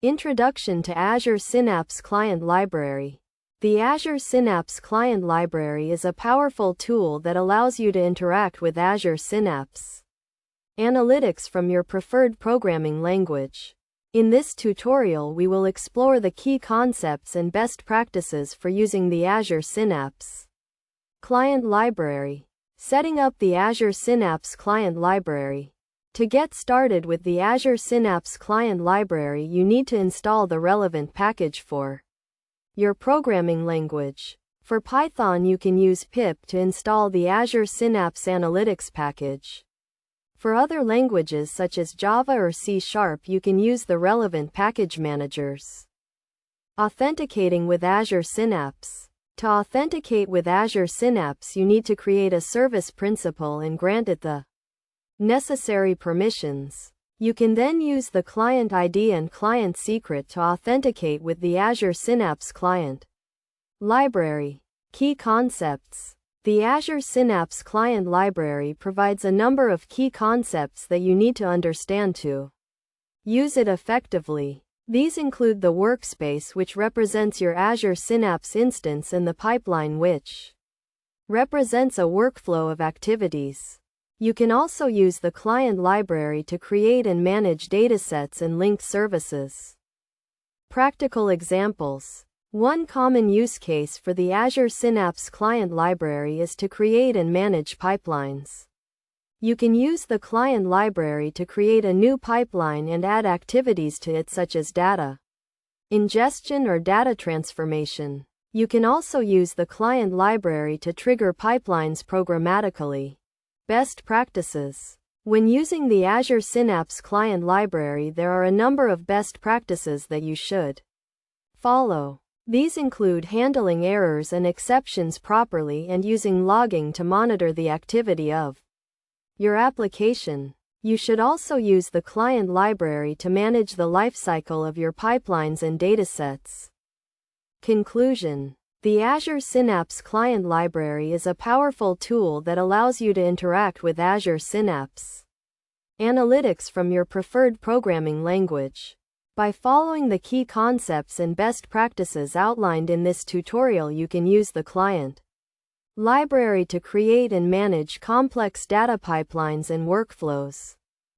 Introduction to Azure Synapse Client Library. The Azure Synapse Client Library is a powerful tool that allows you to interact with Azure Synapse analytics from your preferred programming language. In this tutorial, we will explore the key concepts and best practices for using the Azure Synapse Client Library. Setting up the Azure Synapse Client Library. To get started with the Azure Synapse Client Library, you need to install the relevant package for your programming language. For Python, you can use pip to install the Azure Synapse Analytics package. For other languages such as Java or C#, you can use the relevant package managers. Authenticating with Azure Synapse. To authenticate with Azure Synapse, you need to create a service principal and grant it the necessary permissions. You can then use the client ID and client secret to authenticate with the Azure Synapse Client Library. Key concepts. The Azure Synapse Client Library provides a number of key concepts that you need to understand to use it effectively. These include the workspace, which represents your Azure Synapse instance, and the pipeline, which represents a workflow of activities. You can also use the client library to create and manage datasets and linked services. Practical examples. One common use case for the Azure Synapse Client Library is to create and manage pipelines. You can use the client library to create a new pipeline and add activities to it, such as data ingestion or data transformation. You can also use the client library to trigger pipelines programmatically. Best practices. When using the Azure Synapse Client Library, there are a number of best practices that you should follow. These include handling errors and exceptions properly and using logging to monitor the activity of your application. You should also use the client library to manage the lifecycle of your pipelines and datasets. Conclusion. The Azure Synapse Client Library is a powerful tool that allows you to interact with Azure Synapse analytics from your preferred programming language. By following the key concepts and best practices outlined in this tutorial, you can use the client library to create and manage complex data pipelines and workflows.